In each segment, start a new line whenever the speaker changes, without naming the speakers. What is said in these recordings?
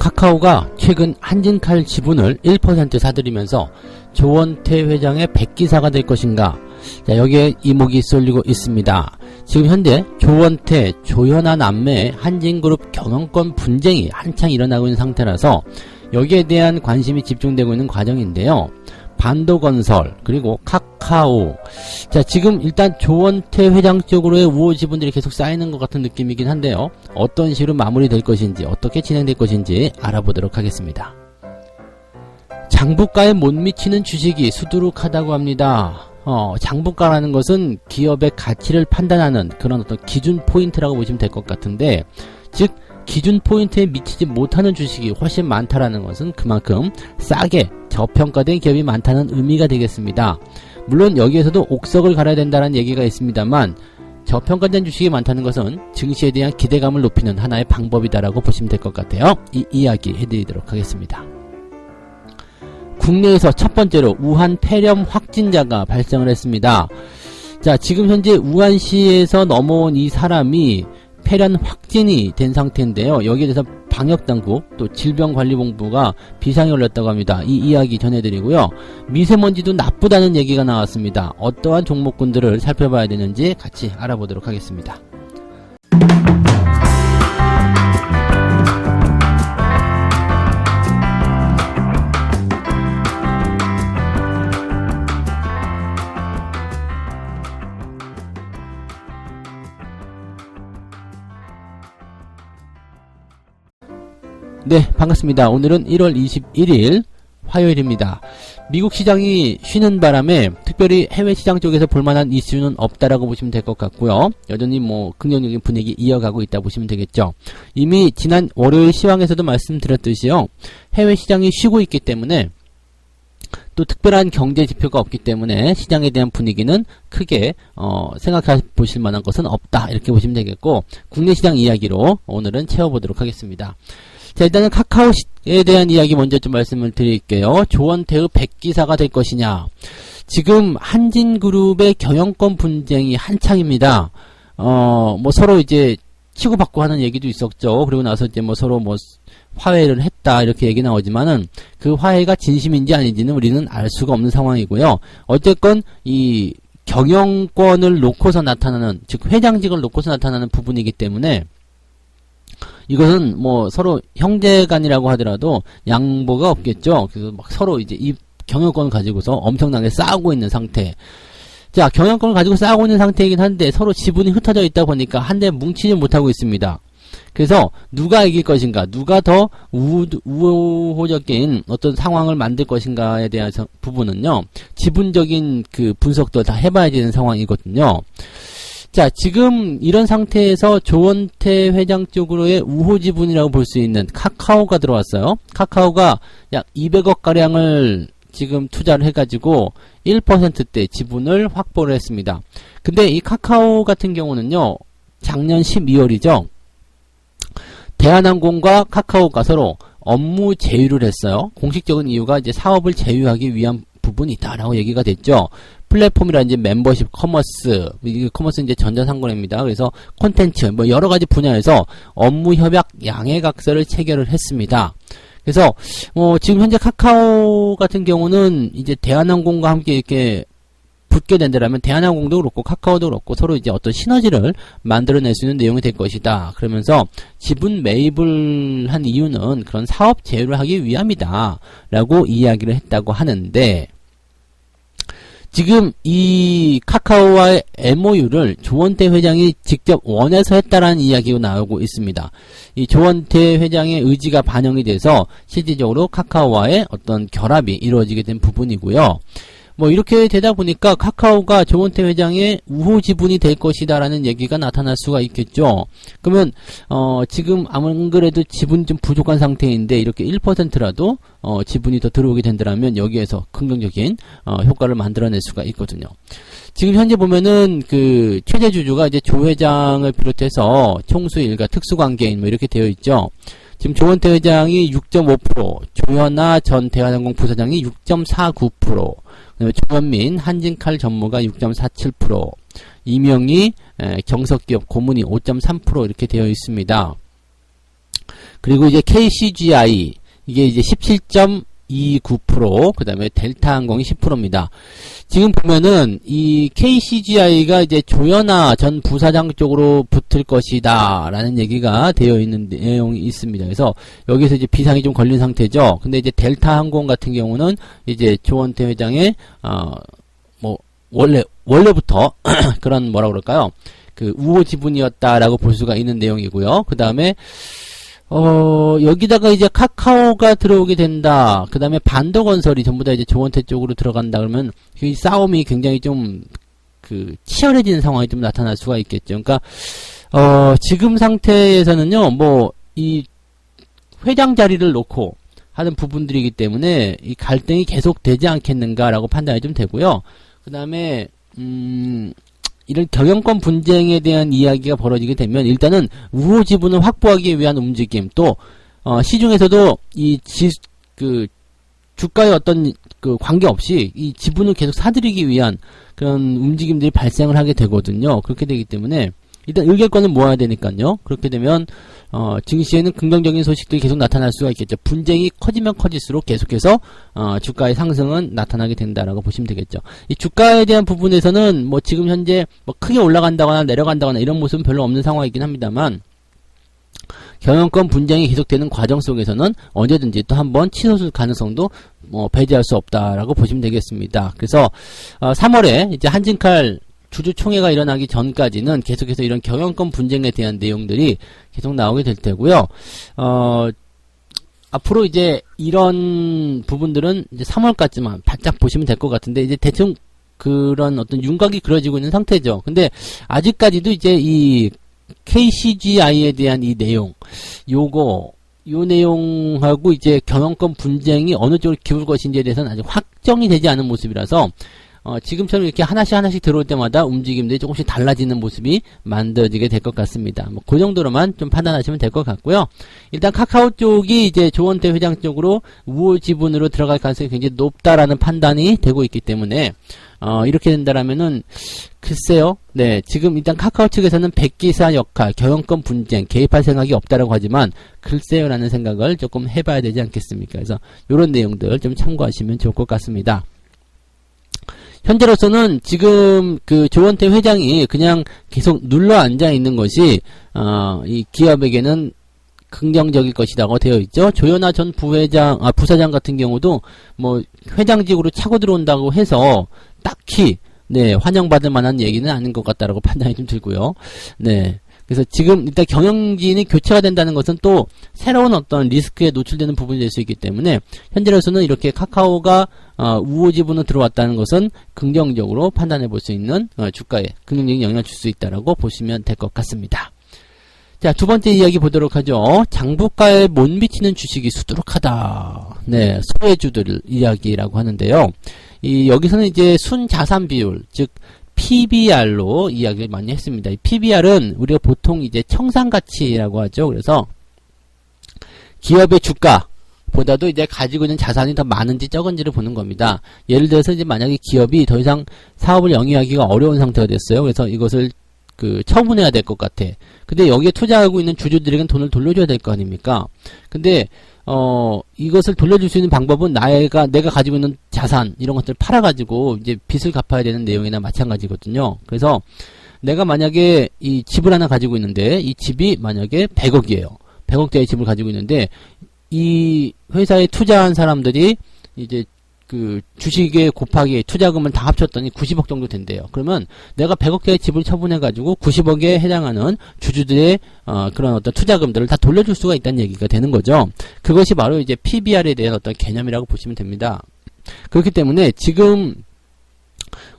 카카오가 최근 한진칼 지분을 1% 사들이면서 조원태 회장의 백기사가 될 것인가? 자, 여기에 이목이 쏠리고 있습니다. 지금 현재 조원태, 조현아 남매의 한진그룹 경영권 분쟁이 한창 일어나고 있는 상태라서 여기에 대한 관심이 집중되고 있는 과정인데요. 반도건설 그리고 카카오, 자 지금 일단 조원태 회장 쪽으로의 우호 지분들이 계속 쌓이는 것 같은 느낌이긴 한데요. 어떤 식으로 마무리될 것인지, 어떻게 진행될 것인지 알아보도록 하겠습니다. 장부가에 못 미치는 주식이 수두룩하다고 합니다. 장부가라는 것은 기업의 가치를 판단하는 그런 어떤 기준 포인트라고 보시면 될 것 같은데, 즉 기준 포인트에 미치지 못하는 주식이 훨씬 많다라는 것은 그만큼 싸게 저평가된 기업이 많다는 의미가 되겠습니다. 물론 여기에서도 옥석을 갈아야 된다는 얘기가 있습니다만, 저평가된 주식이 많다는 것은 증시에 대한 기대감을 높이는 하나의 방법이다라고 보시면 될 것 같아요. 이 이야기 해드리도록 하겠습니다. 국내에서 첫 번째로 우한 폐렴 확진자가 발생을 했습니다. 자, 지금 현재 우한시에서 넘어온 이 사람이 폐렴 확진이 된 상태인데요. 여기에 대해서 방역당국 또 질병관리본부가 비상이 올렸다고 합니다. 이 이야기 전해드리고요. 미세먼지도 나쁘다는 얘기가 나왔습니다. 어떠한 종목군들을 살펴봐야 되는지 같이 알아보도록 하겠습니다. 네, 반갑습니다. 오늘은 1월 21일 화요일입니다. 미국 시장이 쉬는 바람에 특별히 해외 시장 쪽에서 볼만한 이슈는 없다라고 보시면 될 것 같고요. 여전히 긍정적인 분위기 이어가고 있다 보시면 되겠죠. 이미 지난 월요일 시황에서도 말씀드렸듯이요. 해외 시장이 쉬고 있기 때문에 또 특별한 경제 지표가 없기 때문에 시장에 대한 분위기는 크게 생각해 보실 만한 것은 없다, 이렇게 보시면 되겠고, 국내 시장 이야기로 오늘은 채워보도록 하겠습니다. 자, 일단은 카카오에 대한 이야기 먼저 좀 말씀을 드릴게요. 조원태의 백기사가 될 것이냐. 지금 한진그룹의 경영권 분쟁이 한창입니다. 서로 이제 치고받고 하는 얘기도 있었죠. 그리고 나서 이제 서로 화해를 했다, 이렇게 얘기 나오지만은 그 화해가 진심인지 아닌지는 우리는 알 수가 없는 상황이고요. 어쨌건 이 경영권을 놓고서 나타나는, 즉 회장직을 놓고서 나타나는 부분이기 때문에 이것은 서로 형제간이라고 하더라도 양보가 없겠죠. 그래서 서로 이제 이 경영권을 가지고서 엄청나게 싸우고 있는 상태. 자, 경영권을 가지고 싸우고 있는 상태이긴 한데 서로 지분이 흩어져 있다 보니까 한데 뭉치지 못하고 있습니다. 그래서 누가 이길 것인가, 누가 더 우호적인 어떤 상황을 만들 것인가에 대한 부분은요, 지분적인 그 분석도 다 해봐야 되는 상황이거든요. 자, 지금 이런 상태에서 조원태 회장 쪽으로의 우호 지분이라고 볼 수 있는 카카오가 들어왔어요. 카카오가 약 200억 가량을 지금 투자를 해가지고 1%대 지분을 확보를 했습니다. 근데 이 카카오 같은 경우는요, 작년 12월이죠. 대한항공과 카카오가 서로 업무 제휴를 했어요. 공식적인 이유가 이제 사업을 제휴하기 위한 부분이 있다라고 얘기가 됐죠. 플랫폼이라든지 멤버십, 커머스, 커머스는 이제 전자상거래입니다. 그래서 콘텐츠, 여러 가지 분야에서 업무 협약 양해각서를 체결을 했습니다. 그래서 지금 현재 카카오 같은 경우는 이제 대한항공과 함께 이렇게 붙게 된다면 대한항공도 그렇고 카카오도 그렇고 서로 이제 어떤 시너지를 만들어낼 수 있는 내용이 될 것이다. 그러면서 지분 매입을 한 이유는 그런 사업 제휴를 하기 위함이다 라고 이야기를 했다고 하는데, 지금 이 카카오와의 MOU를 조원태 회장이 직접 원해서 했다라는 이야기가 나오고 있습니다. 이 조원태 회장의 의지가 반영이 돼서 실질적으로 카카오와의 어떤 결합이 이루어지게 된 부분이고요. 이렇게 되다 보니까 카카오가 조원태 회장의 우호 지분이 될 것이다라는 얘기가 나타날 수가 있겠죠. 그러면 지금 안 그래도 지분이 좀 부족한 상태인데 이렇게 1%라도 지분이 더 들어오게 된다면 여기에서 긍정적인 효과를 만들어낼 수가 있거든요. 지금 현재 보면은 그 최대 주주가 이제 조 회장을 비롯해서 총수 일가 특수관계인 이렇게 되어 있죠. 지금 조원태 회장이 6.5%, 조현아 전 대한항공 부사장이 6.49%, 그다음에 조현민 한진칼 전무가 6.47%, 이명희 경석기업 고문이 5.3% 이렇게 되어 있습니다. 그리고 이제 KCGI 이게 이제 17.29%, 그 다음에 델타항공이 10%입니다. 지금 보면은 이 KCGI가 이제 조현아 전 부사장 쪽으로 붙을 것이다 라는 얘기가 되어 있는 내용이 있습니다. 그래서 여기서 이제 비상이 좀 걸린 상태죠. 근데 이제 델타항공 같은 경우는 이제 조원태 회장의 뭐 원래부터 그런 뭐라 그럴까요? 그 우호 지분이었다라고 볼 수가 있는 내용이고요. 그 다음에 여기다가 이제 카카오가 들어오게 된다. 그 다음에 반도건설이 전부 다 이제 조원태 쪽으로 들어간다. 그러면 이 싸움이 굉장히 좀, 치열해지는 상황이 좀 나타날 수가 있겠죠. 그러니까, 지금 상태에서는요, 이 회장 자리를 놓고 하는 부분들이기 때문에 이 갈등이 계속 되지 않겠는가라고 판단이 좀 되고요. 그 다음에, 이런 경영권 분쟁에 대한 이야기가 벌어지게 되면 일단은 우호 지분을 확보하기 위한 움직임 또 시중에서도 주가의 어떤 관계없이 이 지분을 계속 사들이기 위한 그런 움직임들이 발생을 하게 되거든요. 그렇게 되기 때문에 일단 의결권을 모아야 되니까요. 그렇게 되면 증시에는 긍정적인 소식들이 계속 나타날 수가 있겠죠. 분쟁이 커지면 커질수록 계속해서 주가의 상승은 나타나게 된다라고 보시면 되겠죠. 이 주가에 대한 부분에서는 뭐 지금 현재 뭐 크게 올라간다거나 내려간다거나 이런 모습은 별로 없는 상황이긴 합니다만 경영권 분쟁이 계속되는 과정 속에서는 언제든지 또 한번 치솟을 가능성도 배제할 수 없다라고 보시면 되겠습니다. 그래서 3월에 이제 한진칼 주주총회가 일어나기 전까지는 계속해서 이런 경영권 분쟁에 대한 내용들이 계속 나오게 될 테고요. 앞으로 이제 이런 부분들은 이제 3월까지만 바짝 보시면 될 것 같은데, 이제 대충 그런 어떤 윤곽이 그려지고 있는 상태죠. 근데 아직까지도 이제 이 KCGI에 대한 이 내용, 요 내용하고 이제 경영권 분쟁이 어느 쪽으로 기울 것인지에 대해서는 아직 확정이 되지 않은 모습이라서, 지금처럼 이렇게 하나씩 들어올 때마다 움직임들이 조금씩 달라지는 모습이 만들어지게 될 것 같습니다. 그 정도로만 좀 판단하시면 될 것 같고요. 일단 카카오 쪽이 이제 조원태 회장 쪽으로 우호 지분으로 들어갈 가능성이 굉장히 높다라는 판단이 되고 있기 때문에, 이렇게 된다라면은, 글쎄요. 네, 지금 일단 카카오 측에서는 백기사 역할, 경영권 분쟁, 개입할 생각이 없다라고 하지만, 글쎄요라는 생각을 조금 해봐야 되지 않겠습니까? 그래서, 요런 내용들 좀 참고하시면 좋을 것 같습니다. 현재로서는 지금 조원태 회장이 그냥 계속 눌러 앉아 있는 것이 이 기업에게는 긍정적일 것이라고 되어 있죠. 조현아 전 부사장 같은 경우도 뭐 회장직으로 차고 들어온다고 해서 딱히 환영받을 만한 얘기는 아닌 것 같다라고 판단이 좀 들고요. 네. 그래서 지금 일단 경영진이 교체가 된다는 것은 또 새로운 어떤 리스크에 노출되는 부분이 될 수 있기 때문에 현재로서는 이렇게 카카오가 우호 지분으로 들어왔다는 것은 긍정적으로 판단해 볼 수 있는 주가에 긍정적인 영향을 줄 수 있다라고 보시면 될 것 같습니다. 자, 두 번째 이야기 보도록 하죠. 장부가에 못 미치는 주식이 수두룩하다. 네, 소외주들 이야기라고 하는데요. 여기서는 이제 순자산 비율, 즉 PBR로 이야기를 많이 했습니다. 이 PBR은 우리가 보통 이제 청산가치라고 하죠. 그래서 기업의 주가보다도 이제 가지고 있는 자산이 더 많은지 적은지를 보는 겁니다. 예를 들어서 이제 만약에 기업이 더 이상 사업을 영위하기가 어려운 상태가 됐어요. 그래서 이것을 처분해야 될 것 같아. 근데 여기에 투자하고 있는 주주들에게는 돈을 돌려줘야 될 거 아닙니까? 근데 이것을 돌려줄 수 있는 방법은 내가 가지고 있는 자산, 이런 것들을 팔아가지고, 이제 빚을 갚아야 되는 내용이나 마찬가지거든요. 그래서, 내가 만약에 이 집을 하나 가지고 있는데, 이 집이 만약에 100억이에요. 100억대의 집을 가지고 있는데, 이 회사에 투자한 사람들이, 이제, 주식에 곱하기 투자금을 다 합쳤더니 90억 정도 된대요. 그러면 내가 100억대의 집을 처분해가지고 90억에 해당하는 주주들의 그런 어떤 투자금들을 다 돌려줄 수가 있다는 얘기가 되는 거죠. 그것이 바로 이제 PBR에 대한 어떤 개념이라고 보시면 됩니다. 그렇기 때문에 지금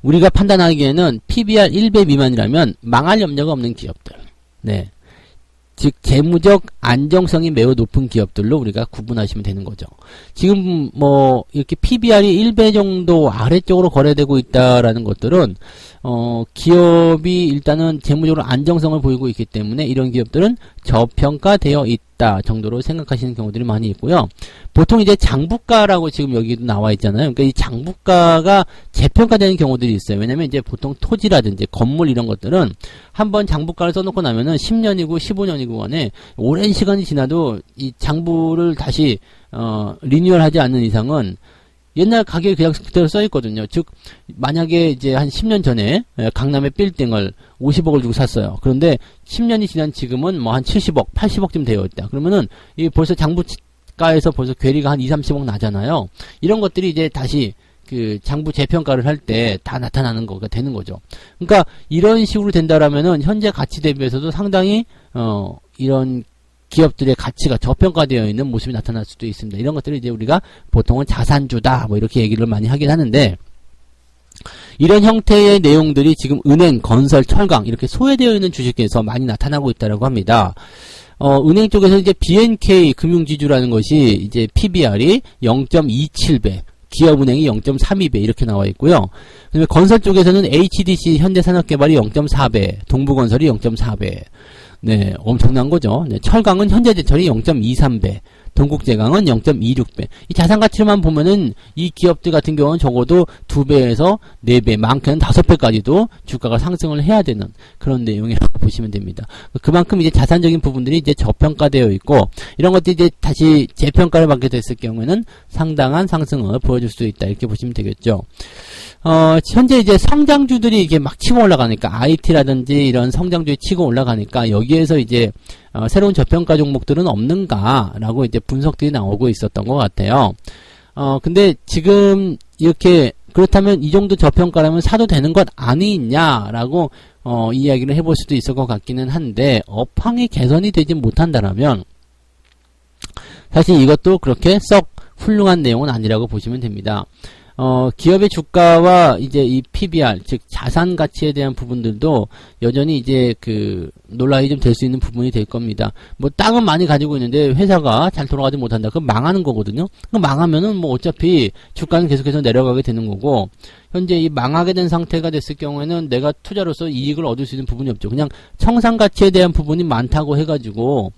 우리가 판단하기에는 PBR 1배 미만이라면 망할 염려가 없는 기업들. 네. 즉 재무적 안정성이 매우 높은 기업들로 우리가 구분하시면 되는 거죠. 지금 뭐 이렇게 PBR이 1배 정도 아래쪽으로 거래되고 있다라는 것들은 기업이 일단은 재무적으로 안정성을 보이고 있기 때문에 이런 기업들은 저평가되어 있다 정도로 생각하시는 경우들이 많이 있고요. 보통 이제 장부가라고 지금 여기도 나와 있잖아요. 그러니까 이 장부가가 재평가되는 경우들이 있어요. 왜냐면 이제 보통 토지라든지 건물 이런 것들은 한번 장부가를 써놓고 나면은 10년이고 15년이고 간에 오랜 시간이 지나도 이 장부를 다시 리뉴얼하지 않는 이상은 옛날 가격이 그냥 그대로 써있거든요. 즉, 만약에 이제 한 10년 전에 강남의 빌딩을 50억을 주고 샀어요. 그런데 10년이 지난 지금은 뭐 한 70억, 80억쯤 되어 있다. 그러면은 이 벌써 장부가에서 벌써 괴리가 한 2, 30억 나잖아요. 이런 것들이 이제 다시 그 장부 재평가를 할 때 다 나타나는 거가 되는 거죠. 그러니까 이런 식으로 된다라면은 현재 가치 대비해서도 상당히 이런 기업들의 가치가 저평가되어 있는 모습이 나타날 수도 있습니다. 이런 것들을 이제 우리가 보통은 자산주다 뭐 이렇게 얘기를 많이 하긴 하는데, 이런 형태의 내용들이 지금 은행, 건설, 철강 이렇게 소외되어 있는 주식에서 많이 나타나고 있다라고 합니다. 은행 쪽에서 이제 BNK 금융지주라는 것이 이제 PBR이 0.27배, 기업은행이 0.32배 이렇게 나와 있고요. 그다음에 건설 쪽에서는 HDC 현대산업개발이 0.4배, 동부건설이 0.4배. 네, 엄청난 거죠. 네, 철강은 현대제철이 0.23배, 동국제강은 0.26배. 이 자산가치만 보면은 이 기업들 같은 경우는 적어도 2배에서 4배, 많게는 5배까지도 주가가 상승을 해야 되는 그런 내용이라고 보시면 됩니다. 그만큼 이제 자산적인 부분들이 이제 저평가되어 있고, 이런 것들이 이제 다시 재평가를 받게 됐을 경우에는 상당한 상승을 보여줄 수 있다. 이렇게 보시면 되겠죠. 현재 이제 성장주들이 이게 막 치고 올라가니까, IT라든지 이런 성장주에 치고 올라가니까, 여기에서 이제, 새로운 저평가 종목들은 없는가라고 이제 분석들이 나오고 있었던 것 같아요. 근데 지금 이렇게, 그렇다면 이 정도 저평가라면 사도 되는 것 아니냐라고, 이야기를 해볼 수도 있을 것 같기는 한데, 업황이 개선이 되지 못한다라면, 사실 이것도 그렇게 썩 훌륭한 내용은 아니라고 보시면 됩니다. 기업의 주가와 이제 이 PBR, 즉 자산 가치에 대한 부분들도 여전히 이제 그 논란이 좀 될 수 있는 부분이 될 겁니다. 뭐 땅은 많이 가지고 있는데 회사가 잘 돌아가지 못한다. 그럼 망하는 거거든요. 그럼 망하면은 뭐 어차피 주가는 계속해서 내려가게 되는 거고, 현재 이 망하게 된 상태가 됐을 경우에는 내가 투자로서 이익을 얻을 수 있는 부분이 없죠. 그냥 청산 가치에 대한 부분이 많다고 해가지고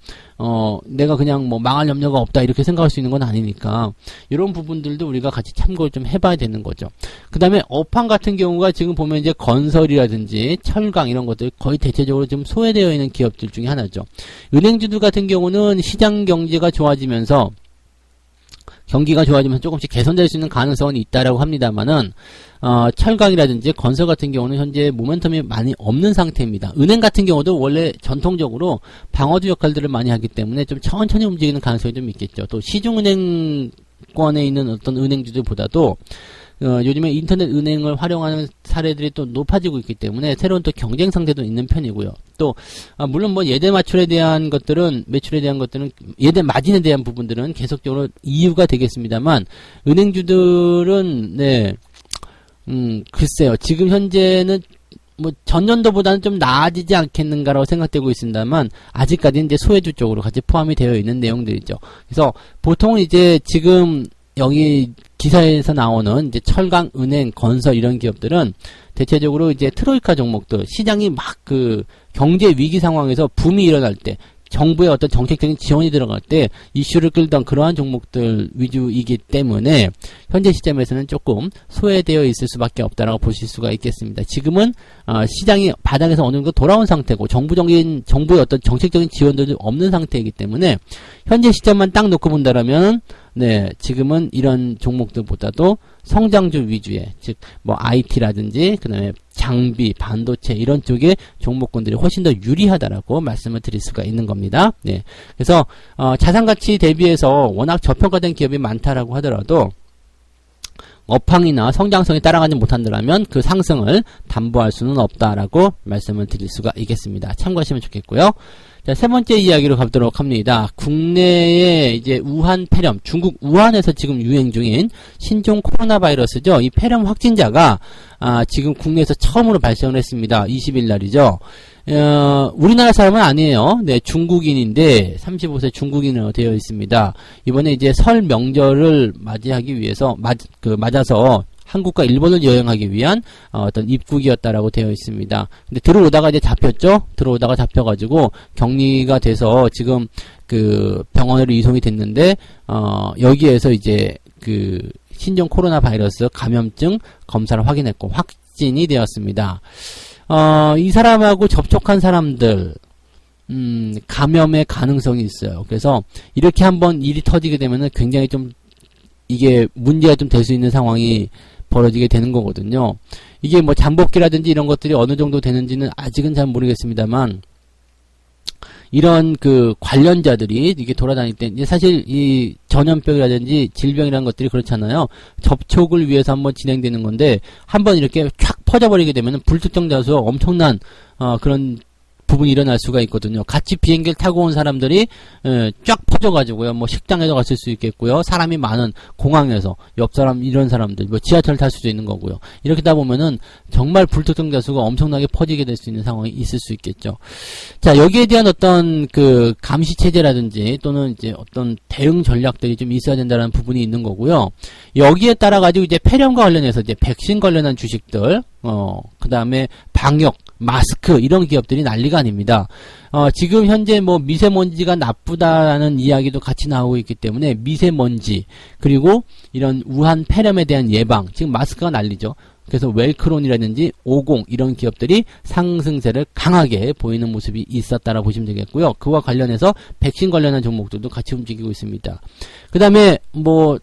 내가 그냥 뭐 망할 염려가 없다 이렇게 생각할 수 있는 건 아니니까, 이런 부분들도 우리가 같이 참고를 좀 해봐야 되는 거죠. 그 다음에 업황 같은 경우가 지금 보면 이제 건설이라든지 철강 이런 것들 거의 대체적으로 좀 소외되어 있는 기업들 중에 하나죠. 은행주들 같은 경우는 시장 경제가 좋아지면서 경기가 좋아지면서 조금씩 개선될 수 있는 가능성은 있다라고 합니다만은, 철강이라든지 건설 같은 경우는 현재 모멘텀이 많이 없는 상태입니다. 은행 같은 경우도 원래 전통적으로 방어주 역할들을 많이 하기 때문에 좀 천천히 움직이는 가능성이 좀 있겠죠. 또 시중은행권에 있는 어떤 은행주들보다도 요즘에 인터넷 은행을 활용하는 사례들이 또 높아지고 있기 때문에 새로운 또 경쟁 상대도 있는 편이고요. 또 물론 뭐 예대 매출에 대한 것들은 예대 마진에 대한 부분들은 계속적으로 이유가 되겠습니다만, 은행주들은 글쎄요. 지금 현재는 뭐 전년도보다는 좀 나아지지 않겠는가라고 생각되고 있습니다만, 아직까지는 이제 소외주 쪽으로 같이 포함이 되어 있는 내용들이죠. 그래서 보통 이제 지금 여기 기사에서 나오는 이제 철강, 은행, 건설 이런 기업들은 대체적으로 이제 트로이카 종목들, 시장이 막 그 경제 위기 상황에서 붐이 일어날 때, 정부의 어떤 정책적인 지원이 들어갈 때 이슈를 끌던 그러한 종목들 위주이기 때문에 현재 시점에서는 조금 소외되어 있을 수밖에 없다라고 보실 수가 있겠습니다. 지금은 시장이 바닥에서 어느 정도 돌아온 상태고 정부의 어떤 정책적인 지원들도 없는 상태이기 때문에 현재 시점만 딱 놓고 본다라면 지금은 이런 종목들보다도 성장주 위주의, 즉 뭐 IT라든지 그다음에 장비, 반도체 이런 쪽의 종목군들이 훨씬 더 유리하다라고 말씀을 드릴 수가 있는 겁니다. 그래서 자산가치 대비해서 워낙 저평가된 기업이 많다라고 하더라도 업황이나 성장성이 따라가지 못한다면 그 상승을 담보할 수는 없다라고 말씀을 드릴 수가 있겠습니다. 참고하시면 좋겠고요. 자, 세 번째 이야기로 가도록 합니다. 국내에 이제 우한 폐렴, 중국 우한에서 지금 유행 중인 신종 코로나 바이러스죠. 이 폐렴 확진자가 지금 국내에서 처음으로 발생을 했습니다. 20일 날이죠. 우리나라 사람은 아니에요. 중국인인데 35세 중국인으로 되어 있습니다. 이번에 이제 설 명절을 맞이하기 위해서 맞아서 한국과 일본을 여행하기 위한 어떤 입국이었다라고 되어 있습니다. 근데 들어오다가 이제 잡혔죠. 들어오다가 잡혀가지고 격리가 돼서 지금 그 병원으로 이송이 됐는데 여기에서 이제 그 신종 코로나 바이러스 감염증 검사를 확인했고 확진이 되었습니다. 이 사람하고 접촉한 사람들 감염의 가능성이 있어요. 그래서 이렇게 한번 일이 터지게 되면은 굉장히 좀 이게 문제가 좀 될 수 있는 상황이 벌어지게 되는 거거든요. 이게 뭐 잠복기라든지 이런 것들이 어느 정도 되는지는 아직은 잘 모르겠습니다만 이런 그 관련자들이 이게 돌아다닐 때 이제 사실 이 전염병이라든지 질병이라는 것들이 그렇잖아요. 접촉을 위해서 한번 진행되는 건데 한번 이렇게 쫙 퍼져버리게 되면은 불특정 다수 엄청난 그런 부분이 일어날 수가 있거든요. 같이 비행기를 타고 온 사람들이 쫙 퍼져가지고요. 뭐 식당에도 갔을 수 있겠고요. 사람이 많은 공항에서 옆 사람 이런 사람들 뭐 지하철 탈 수도 있는 거고요. 이렇게 다 보면은 정말 불특정 다수가 엄청나게 퍼지게 될 수 있는 상황이 있을 수 있겠죠. 자, 여기에 대한 어떤 그 감시 체제라든지 또는 이제 어떤 대응 전략들이 좀 있어야 된다는 부분이 있는 거고요. 여기에 따라 가지고 이제 폐렴과 관련해서 이제 백신 관련한 주식들 그 다음에 방역 마스크 이런 기업들이 난리가 아닙니다. 지금 현재 뭐 미세먼지가 나쁘다라는 이야기도 같이 나오고 있기 때문에 미세먼지 그리고 이런 우한 폐렴에 대한 예방 지금 마스크가 난리죠. 그래서 웰크론이라든지 50 이런 기업들이 상승세를 강하게 보이는 모습이 있었다라고 보시면 되겠고요. 그와 관련해서 백신 관련한 종목들도 같이 움직이고 있습니다. 그 다음에 뭐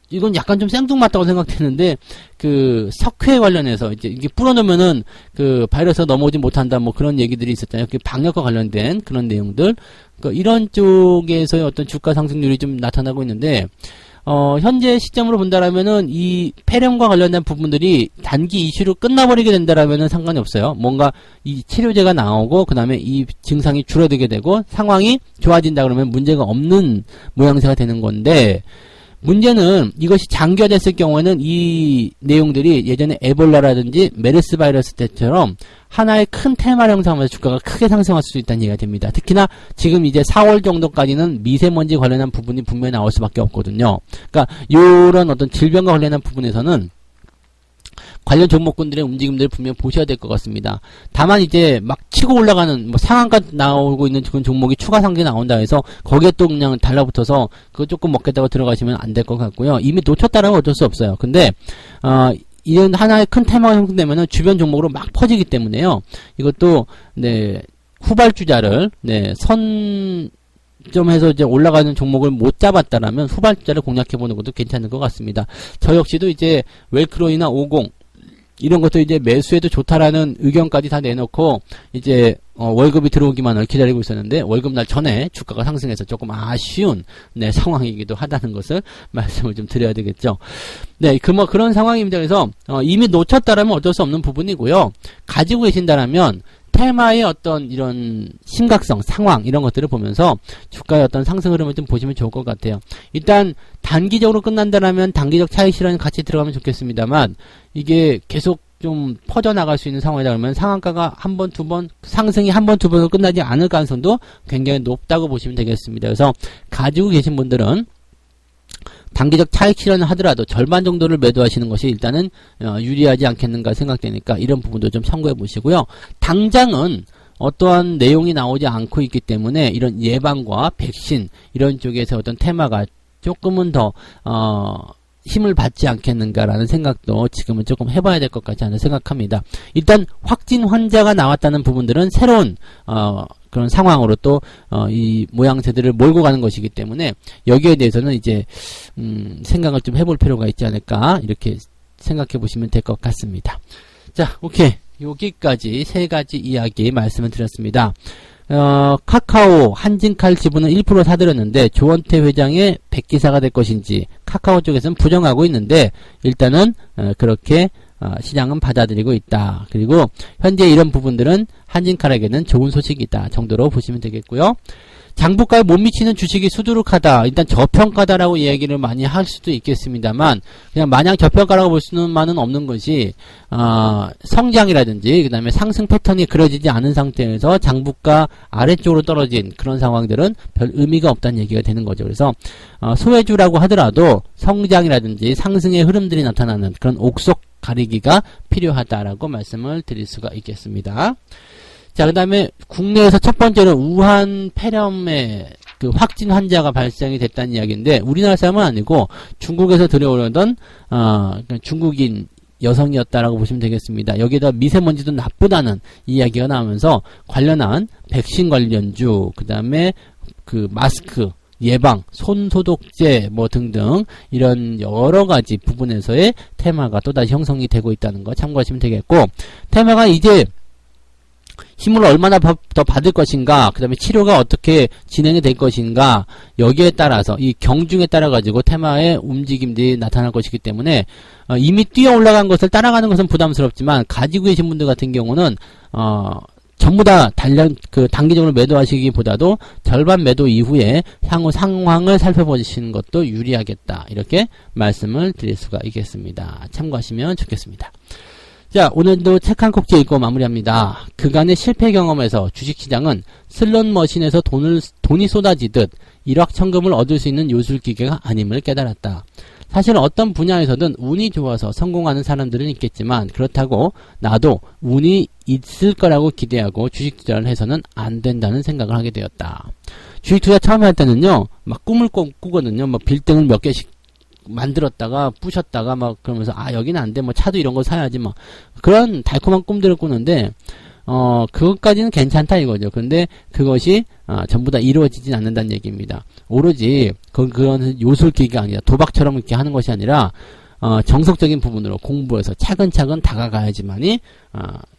이건 약간 좀 생뚱맞다고 생각되는데 그 석회 관련해서 이제 이게 뿌려놓으면은 그 바이러스가 넘어오지 못한다 뭐 그런 얘기들이 있었잖아요. 그 방역과 관련된 그런 내용들 이런 쪽에서의 어떤 주가 상승률이 좀 나타나고 있는데 현재 시점으로 본다라면은 이 폐렴과 관련된 부분들이 단기 이슈로 끝나버리게 된다라면은 상관이 없어요. 뭔가 이 치료제가 나오고 그 다음에 이 증상이 줄어들게 되고 상황이 좋아진다 그러면 문제가 없는 모양새가 되는 건데. 문제는 이것이 장기화됐을 경우에는 이 내용들이 예전에 에볼라라든지 메르스 바이러스 때처럼 하나의 큰 테마를 형성하면서 주가가 크게 상승할 수 있다는 얘기가 됩니다. 특히나 지금 이제 4월 정도까지는 미세먼지 관련한 부분이 분명히 나올 수밖에 없거든요. 그러니까 이런 어떤 질병과 관련한 부분에서는 관련 종목군들의 움직임들을 분명히 보셔야 될 것 같습니다. 다만 이제 막 치고 올라가는 뭐 상한가 나오고 있는 그런 종목이 추가 상승이 나온다 해서 거기에 또 그냥 달라붙어서 그거 조금 먹겠다고 들어가시면 안 될 것 같고요. 이미 놓쳤다라면 어쩔 수 없어요. 근데 이런 하나의 큰 테마가 형성되면은 주변 종목으로 막 퍼지기 때문에요. 이것도 네 후발주자를 좀 해서 이제 올라가는 종목을 못 잡았다라면 후발주자를 공략해보는 것도 괜찮은 것 같습니다. 저 역시도 이제 웰크론이나 50 이런 것도 이제 매수해도 좋다라는 의견까지 다 내놓고 이제 월급이 들어오기만을 기다리고 있었는데 월급날 전에 주가가 상승해서 조금 아쉬운 상황이기도 하다는 것을 말씀을 좀 드려야 되겠죠. 네, 그런 상황입니다. 그래서 이미 놓쳤다라면 어쩔 수 없는 부분이고요. 가지고 계신다라면 테마의 어떤 이런 심각성, 상황 이런 것들을 보면서 주가의 어떤 상승 흐름을 좀 보시면 좋을 것 같아요. 일단 단기적으로 끝난다라면 단기적 차익 실현이 같이 들어가면 좋겠습니다만 이게 계속 좀 퍼져나갈 수 있는 상황이다 그러면 상한가가 한 번, 두 번, 상승이 한 번, 두 번으로 끝나지 않을 가능성도 굉장히 높다고 보시면 되겠습니다. 그래서 가지고 계신 분들은 단기적 차익 실현을 하더라도 절반 정도를 매도하시는 것이 일단은 유리하지 않겠는가 생각되니까 이런 부분도 좀 참고해 보시고요. 당장은 어떠한 내용이 나오지 않고 있기 때문에 이런 예방과 백신 이런 쪽에서 어떤 테마가 조금은 더 힘을 받지 않겠는가라는 생각도 지금은 조금 해봐야 될 것 같지 않나 생각합니다. 일단 확진 환자가 나왔다는 부분들은 새로운 그런 상황으로 또 이 모양새들을 몰고 가는 것이기 때문에 여기에 대해서는 이제 생각을 좀 해볼 필요가 있지 않을까 이렇게 생각해 보시면 될 것 같습니다. 자, 오케이. 여기까지 세 가지 이야기 말씀을 드렸습니다. 카카오 한진칼 지분은 1% 사들였는데 조원태 회장의 백기사가 될 것인지 카카오 쪽에서는 부정하고 있는데 일단은 그렇게 시장은 받아들이고 있다. 그리고 현재 이런 부분들은 한진칼에게는 좋은 소식이다 정도로 보시면 되겠고요. 장부가에 못 미치는 주식이 수두룩하다. 일단 저평가다라고 이야기를 많이 할 수도 있겠습니다만, 그냥 마냥 저평가라고 볼 수만은 없는 것이, 성장이라든지, 그 다음에 상승 패턴이 그려지지 않은 상태에서 장부가 아래쪽으로 떨어진 그런 상황들은 별 의미가 없다는 얘기가 되는 거죠. 그래서, 소외주라고 하더라도 성장이라든지 상승의 흐름들이 나타나는 그런 옥석 가리기가 필요하다라고 말씀을 드릴 수가 있겠습니다. 자, 그 다음에 국내에서 첫 번째로 우한 폐렴의 그 확진 환자가 발생이 됐다는 이야기인데, 우리나라 사람은 아니고 중국에서 들어오려던 중국인 여성이었다라고 보시면 되겠습니다. 여기에다 미세먼지도 나쁘다는 이야기가 나오면서 관련한 백신 관련주, 그 다음에 그 마스크 예방, 손 소독제 뭐 등등 이런 여러 가지 부분에서의 테마가 또다시 형성이 되고 있다는 거 참고하시면 되겠고, 테마가 이제 힘을 얼마나 더 받을 것인가, 그 다음에 치료가 어떻게 진행이 될 것인가, 여기에 따라서 이 경중에 따라 가지고 테마의 움직임들이 나타날 것이기 때문에 이미 뛰어 올라간 것을 따라가는 것은 부담스럽지만, 가지고 계신 분들 같은 경우는 전부 다 단기적으로 매도하시기보다도 절반 매도 이후에 향후 상황을 살펴보시는 것도 유리하겠다, 이렇게 말씀을 드릴 수가 있겠습니다. 참고하시면 좋겠습니다. 자, 오늘도 책 한 꼭지 읽고 마무리합니다. 그간의 실패 경험에서 주식시장은 슬롯머신에서 돈이 쏟아지듯 일확천금을 얻을 수 있는 요술기계가 아님을 깨달았다. 사실 어떤 분야에서든 운이 좋아서 성공하는 사람들은 있겠지만, 그렇다고 나도 운이 있을 거라고 기대하고 주식 투자를 해서는 안 된다는 생각을 하게 되었다. 주식 투자 처음에 할 때는요, 막 꿈을 꾸거든요. 막 빌딩을 몇 개씩 만들었다가 부셨다가 막 그러면서 여기는 안 돼, 뭐 차도 이런 거 사야지, 뭐 그런 달콤한 꿈들을 꾸는데, 그것까지는 괜찮다 이거죠. 근데 그것이 전부 다 이루어지진 않는다는 얘기입니다. 오로지 그런 요술기가 아니라 도박처럼 이렇게 하는 것이 아니라 정석적인 부분으로 공부해서 차근차근 다가가야지만이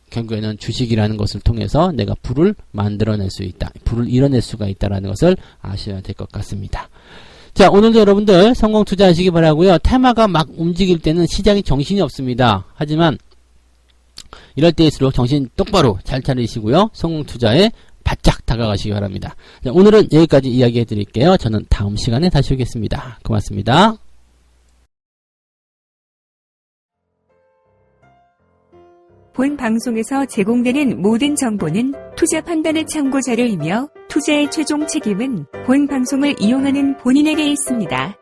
결국에는 주식이라는 것을 통해서 내가 부를 만들어낼 수 있다, 부를 이뤄낼 수가 있다라는 것을 아셔야 될 것 같습니다. 자, 오늘도 여러분들 성공 투자하시기 바라고요. 테마가 막 움직일 때는 시장이 정신이 없습니다. 하지만 이럴 때일수록 정신 똑바로 잘 차리시고요. 성공 투자에 바짝 다가가시기 바랍니다. 자, 오늘은 여기까지 이야기해 드릴게요. 저는 다음 시간에 다시 오겠습니다. 고맙습니다.
본 방송에서 제공되는 모든 정보는 투자 판단의 참고 자료이며 투자의 최종 책임은 본 방송을 이용하는 본인에게 있습니다.